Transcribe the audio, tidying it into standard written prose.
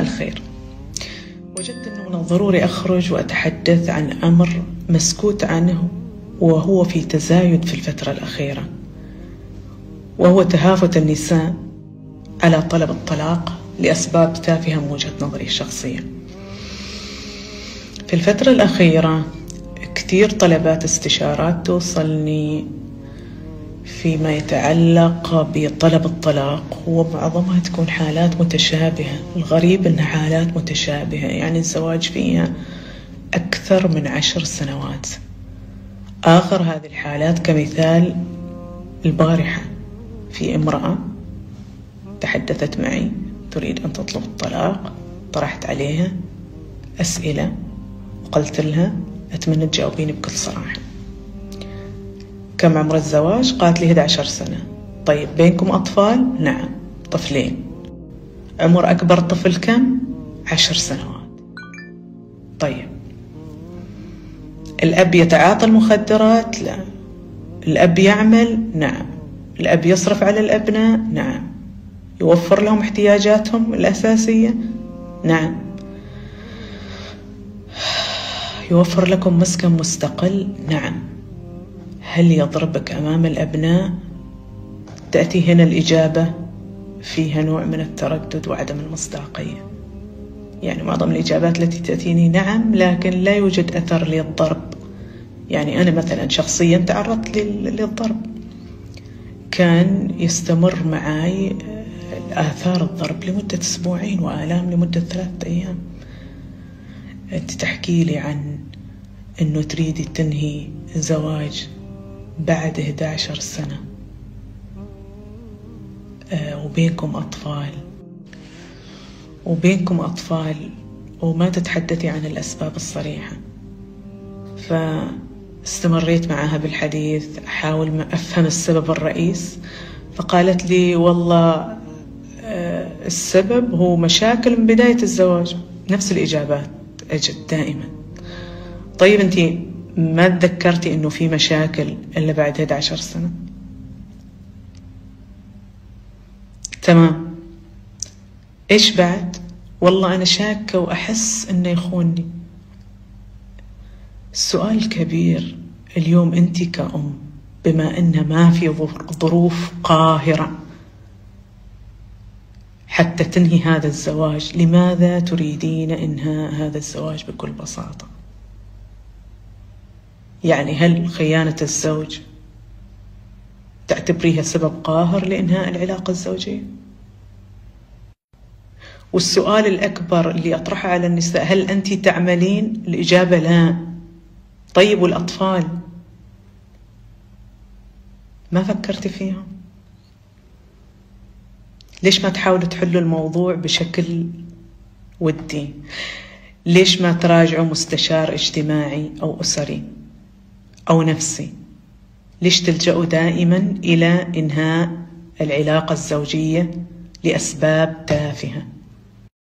مساء الخير. وجدت أنه من الضروري أخرج وأتحدث عن أمر مسكوت عنه، وهو في تزايد في الفترة الأخيرة، وهو تهافت النساء على طلب الطلاق لأسباب تافهة من وجهة نظري الشخصية. في الفترة الأخيرة كثير طلبات استشارات توصلني فيما يتعلق بطلب الطلاق، ومعظمها تكون حالات متشابهة. الغريب أنها حالات متشابهة، يعني الزواج فيها أكثر من 10 سنوات. آخر هذه الحالات كمثال البارحة في امرأة تحدثت معي تريد أن تطلب الطلاق، طرحت عليها أسئلة وقلت لها أتمنى تجاوبيني بكل صراحة. كم عمر الزواج؟ قالت لي 11 سنة. طيب بينكم أطفال؟ نعم، طفلين. عمر أكبر طفل كم؟ 10 سنوات. طيب الأب يتعاطى المخدرات؟ لا. الأب يعمل؟ نعم. الأب يصرف على الأبناء؟ نعم. يوفر لهم احتياجاتهم الأساسية؟ نعم. يوفر لكم مسكن مستقل؟ نعم. هل يضربك أمام الأبناء؟ تأتي هنا الإجابة فيها نوع من التردد وعدم المصداقية. يعني معظم الإجابات التي تأتيني نعم، لكن لا يوجد أثر للضرب. يعني أنا مثلا شخصيا تعرضت للضرب، كان يستمر معي آثار الضرب لمدة 2 أسبوع وآلام لمدة 3 أيام. أنت تحكي لي عن أنه تريدي تنهي زواج بعد 11 سنة وبينكم أطفال وما تتحدثي عن الأسباب الصريحة. فاستمريت معها بالحديث أحاول ما أفهم السبب الرئيس، فقالت لي والله السبب هو مشاكل من بداية الزواج. نفس الإجابات أجت دائما. طيب أنت ما تذكرتي أنه في مشاكل إلا بعد 11 سنة؟ تمام. إيش بعد؟ والله أنا شاكة وأحس أنه يخونني. السؤال الكبير اليوم، أنت كأم بما أن ما في ظروف قاهرة حتى تنهي هذا الزواج، لماذا تريدين إنهاء هذا الزواج بكل بساطة؟ يعني هل خيانة الزوج تعتبريها سبب قاهر لإنهاء العلاقة الزوجية؟ والسؤال الأكبر اللي أطرحه على النساء، هل أنت تعملين؟ الإجابة لا. طيب والأطفال ما فكرتي فيهم؟ ليش ما تحاولوا تحلوا الموضوع بشكل ودي؟ ليش ما تراجعوا مستشار اجتماعي أو أسري أو نفسي؟ ليش تلجأوا دائما إلى إنهاء العلاقة الزوجية لأسباب تافهة؟